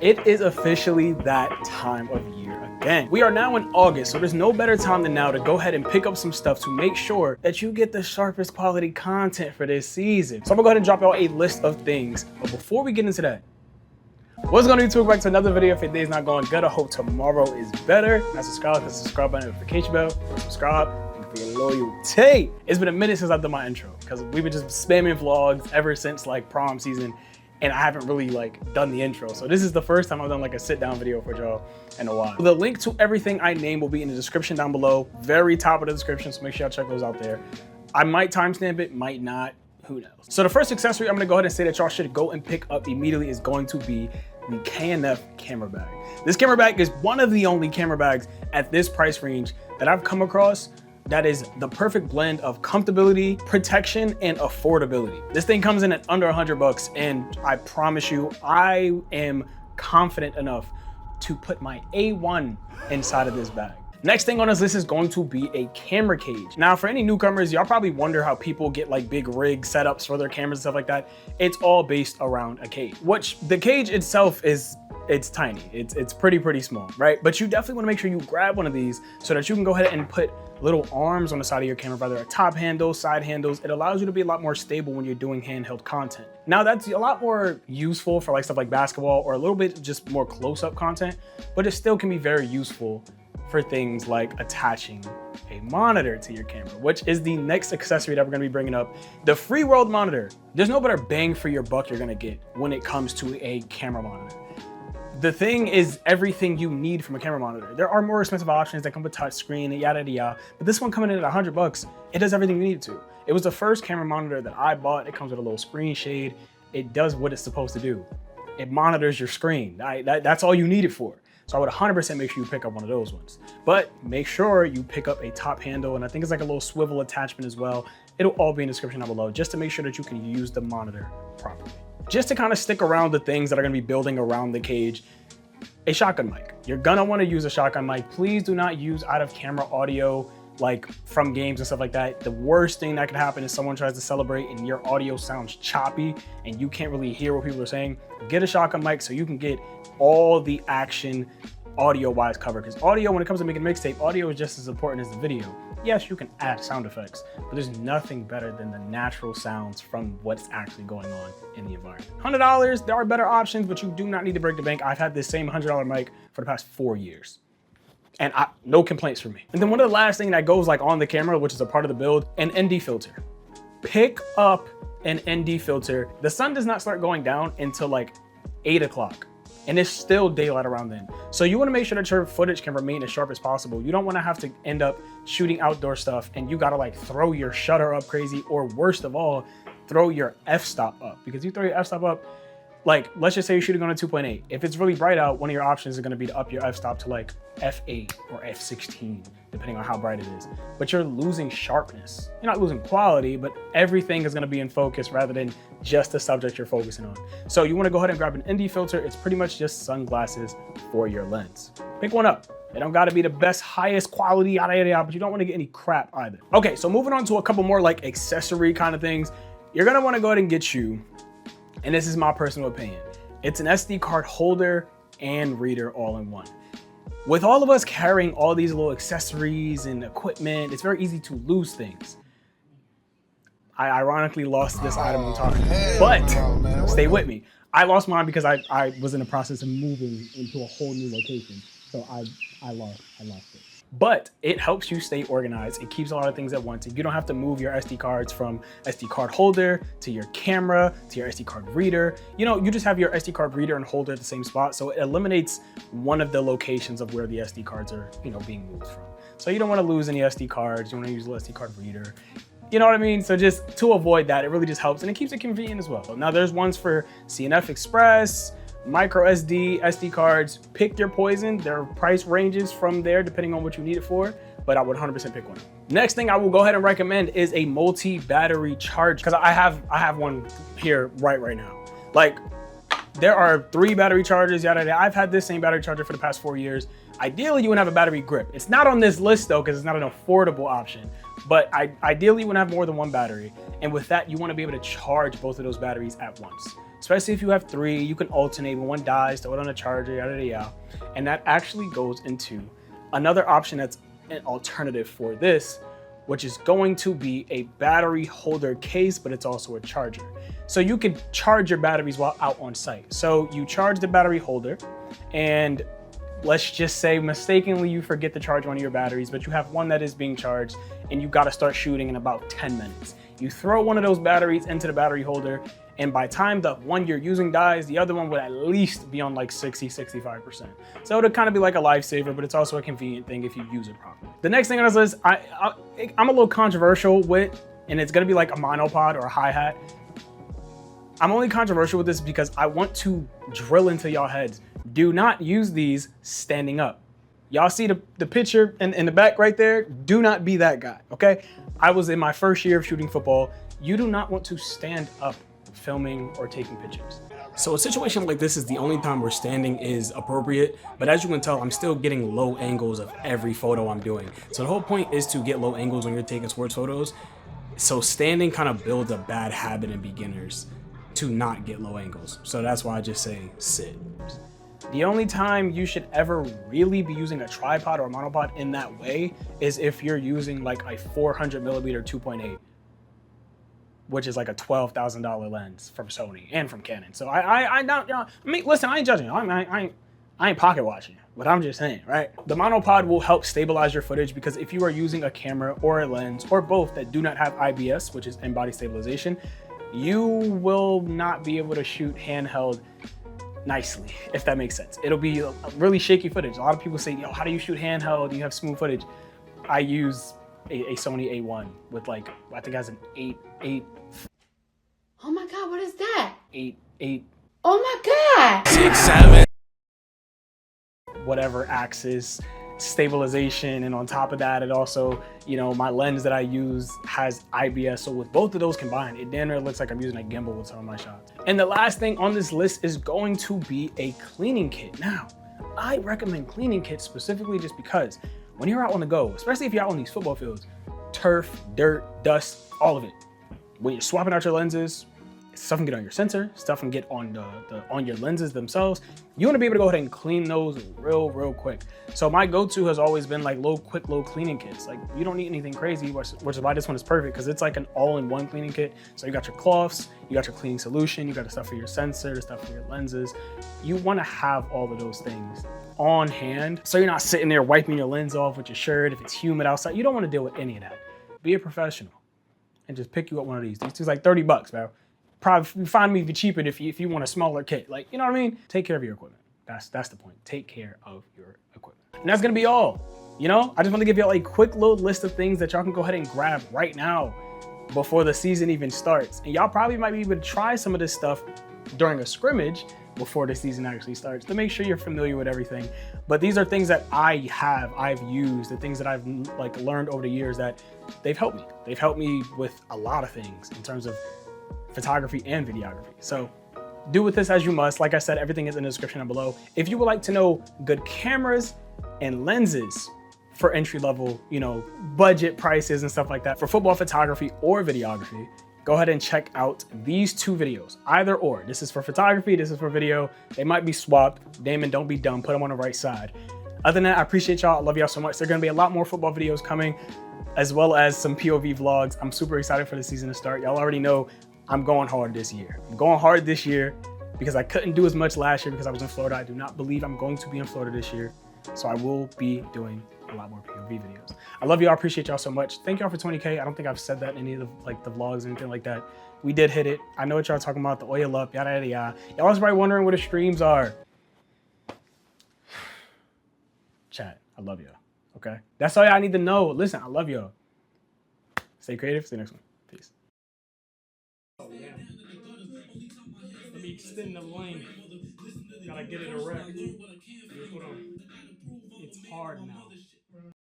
It is officially that time of year again. We are now in August, so there's no better time than now to go ahead and pick up some stuff to make sure that you get the sharpest quality content for this season. So I'm gonna go ahead and drop y'all a list of things. But before we get into that, what's going on YouTube? Back to another video. If your day is not going good, I hope tomorrow is better. Now subscribe, hit the subscribe button, notification bell, subscribe, and for your loyalty. It's been a minute since I've done my intro because we've been just spamming vlogs ever since like prom season. And I haven't really done the intro. So this is the first time I've done like a sit down video for y'all in a while. The link to everything I name will be in the description down below, very top of the description. So make sure y'all check those out there. I might timestamp it, might not, who knows. So the first accessory I'm gonna go ahead and say that y'all should go and pick up immediately is going to be the K&F camera bag. This camera bag is one of the only camera bags at this price range that I've come across that is the perfect blend of comfortability, protection, and affordability. This thing comes in at under 100 bucks, and I promise you, I am confident enough to put my A1 inside of this bag. Next thing on this list is going to be a camera cage. Now, for any newcomers, y'all probably wonder how people get like big rig setups for their cameras and stuff like that. It's all based around a cage, which the cage itself it's tiny. It's pretty small, right? But you definitely want to make sure you grab one of these so that you can go ahead and put little arms on the side of your camera, whether a top handle, side handles. It allows you to be a lot more stable when you're doing handheld content. Now that's a lot more useful for like stuff like basketball or a little bit just more close-up content, but it still can be very useful for things like attaching a monitor to your camera, which is the next accessory that we're gonna be bringing up. The free world monitor. There's no better bang for your buck you're gonna get when it comes to a camera monitor. The thing is everything you need from a camera monitor. There are more expensive options that come with touch screen and yada yada, but this one coming in at 100 bucks, it does everything you need it to. It was the first camera monitor that I bought. It comes with a little screen shade. It does what it's supposed to do. It monitors your screen. That's all you need it for. So I would 100% make sure you pick up one of those ones. But make sure you pick up a top handle, and I think it's like a little swivel attachment as well. It'll all be in the description down below, just to make sure that you can use the monitor properly. Just to kind of stick around the things that are gonna be building around the cage, a shotgun mic. You're gonna wanna use a shotgun mic. Please do not use out of camera audio like from games and stuff like that. The worst thing that could happen is someone tries to celebrate and your audio sounds choppy and you can't really hear what people are saying. Get a shotgun mic so you can get all the action audio-wise covered. Because audio, when it comes to making a mixtape, audio is just as important as the video. Yes, you can add sound effects, but there's nothing better than the natural sounds from what's actually going on in the environment. $100, there are better options, but you do not need to break the bank. I've had this same $100 mic for the past 4 years. And no complaints from me. And then one of the last thing that goes like on the camera, which is a part of the build, an ND filter. Pick up an ND filter. The sun does not start going down until like 8 o'clock. And it's still daylight around then. So you wanna make sure that your footage can remain as sharp as possible. You don't wanna have to end up shooting outdoor stuff and you gotta like throw your shutter up crazy, or worst of all, throw your f-stop up. Because you throw your f-stop up, like let's just say you're shooting on a 2.8. If it's really bright out, one of your options is gonna be to up your f-stop to like f8 or f16, depending on how bright it is. But you're losing sharpness. You're not losing quality, but everything is gonna be in focus rather than just the subject you're focusing on. So you wanna go ahead and grab an ND filter. It's pretty much just sunglasses for your lens. Pick one up. They don't gotta be the best, highest quality, yada, yada, yada, but you don't wanna get any crap either. Okay, so moving on to a couple more like accessory kind of things. You're gonna wanna go ahead and get you, and this is my personal opinion, it's an SD card holder and reader all in one. With all of us carrying all these little accessories and equipment, it's very easy to lose things. I ironically lost this item I'm talking about, but stay with me. I lost mine because I was in the process of moving into a whole new location. So I lost it. But it helps you stay organized. It keeps a lot of things at once. You don't have to move your SD cards from SD card holder to your camera to your SD card reader. You know, you just have your SD card reader and holder at the same spot. So it eliminates one of the locations of where the SD cards are, being moved from. So you don't want to lose any SD cards. You want to use the SD card reader. You know what I mean? So just to avoid that, it really just helps, and it keeps it convenient as well. Now there's ones for CNF Express, micro SD cards. Pick your poison. There are price ranges from there depending on what you need it for, but I would 100% pick one. Next thing I will go ahead and recommend is a multi-battery charge, because I have one here right now. Like, there are 3 battery chargers, yada yada. I've had this same battery charger for the past 4 years. Ideally, you would have a battery grip. It's not on this list though, because it's not an affordable option, but ideally you would have more than one battery. And with that, you want to be able to charge both of those batteries at once. especially if you have 3, you can alternate. When one dies, throw it on a charger, yada yada yada. And that actually goes into another option that's an alternative for this, which is going to be a battery holder case, but it's also a charger. So you can charge your batteries while out on site. So you charge the battery holder, and let's just say mistakenly you forget to charge one of your batteries, but you have one that is being charged and you gotta start shooting in about 10 minutes. You throw one of those batteries into the battery holder, and by time the one you're using dies, the other one would at least be on like 60-65%. So it'll kind of be like a lifesaver, but it's also a convenient thing if you use it properly. The next thing on this list, I'm a little controversial with, and it's gonna be like a monopod or a hi-hat. I'm only controversial with this because I want to drill into y'all heads. Do not use these standing up. Y'all see the picture in the back right there? Do not be that guy, okay? I was in my first year of shooting football. You do not want to stand up filming or taking pictures. So a situation like this is the only time where standing is appropriate, but as you can tell, I'm still getting low angles of every photo I'm doing. So the whole point is to get low angles when you're taking sports photos. So standing kind of builds a bad habit in beginners to not get low angles. So that's why I just say sit. The only time you should ever really be using a tripod or a monopod in that way is if you're using like a 400mm 2.8, which is like a $12,000 lens from Sony and from Canon. So I don't, I mean, listen, I ain't judging you. I ain't pocket watching you, but I'm just saying, right? The monopod will help stabilize your footage because if you are using a camera or a lens or both that do not have IBS, which is in-body stabilization, you will not be able to shoot handheld nicely, if that makes sense. It'll be a really shaky footage. A lot of people say, yo, how do you shoot handheld? Do you have smooth footage? I use a Sony A1 with like, I think it has an 8. Oh my God, what is that? 8. Oh my God. 6, 7. Whatever axis stabilization, and on top of that, it also, you know, my lens that I use has IBS, so with both of those combined, it damn near looks like I'm using a gimbal with some of my shots. And the last thing on this list is going to be a cleaning kit. Now, I recommend cleaning kits specifically just because when you're out on the go, especially if you're out on these football fields, turf, dirt, dust, all of it, when you're swapping out your lenses, stuff can get on your sensor, stuff can get on on your lenses themselves. You want to be able to go ahead and clean those real quick. So my go-to has always been like quick cleaning kits. Like you don't need anything crazy, which is why this one is perfect, because it's like an all-in-one cleaning kit. So you got your cloths, you got your cleaning solution, you got the stuff for your sensor, the stuff for your lenses. You want to have all of those things on hand, so you're not sitting there wiping your lens off with your shirt if it's humid outside. You don't want to deal with any of that. Be a professional and just pick you up one of these. These things like $30, bro. Probably find me cheaper if you want a smaller kit. Like, you know what I mean? Take care of your equipment. That's the point. Take care of your equipment. And that's gonna be all. You know, I just want to give y'all a quick little list of things that y'all can go ahead and grab right now before the season even starts. And y'all probably might be able to try some of this stuff during a scrimmage before the season actually starts to make sure you're familiar with everything. But these are things that I've used, the things that I've like learned over the years that they've helped me. They've helped me with a lot of things in terms of photography and videography. So do with this as you must. Like I said, everything is in the description down below. If you would like to know good cameras and lenses for entry level, you know, budget prices and stuff like that for football photography or videography, go ahead and check out these 2 videos, either or. This is for photography, this is for video. They might be swapped. Damon, don't be dumb, put them on the right side. Other than that, I appreciate y'all, I love y'all so much. There are gonna be a lot more football videos coming, as well as some POV vlogs. I'm super excited for the season to start. Y'all already know I'm going hard this year. I'm going hard this year because I couldn't do as much last year because I was in Florida. I do not believe I'm going to be in Florida this year. So I will be doing a lot more POV videos. I love y'all, I appreciate y'all so much. Thank y'all for 20K. I don't think I've said that in any of the vlogs or anything like that. We did hit it. I know what y'all talking about, the oil up, yada, yada, yada. Y'all was probably wondering where the streams are. Chat, I love y'all, okay? That's all y'all need to know. Listen, I love y'all. Stay creative, see you next one. Peace. Oh, yeah. Let me extend the lane. Gotta get it erect. Hold on. It's hard now.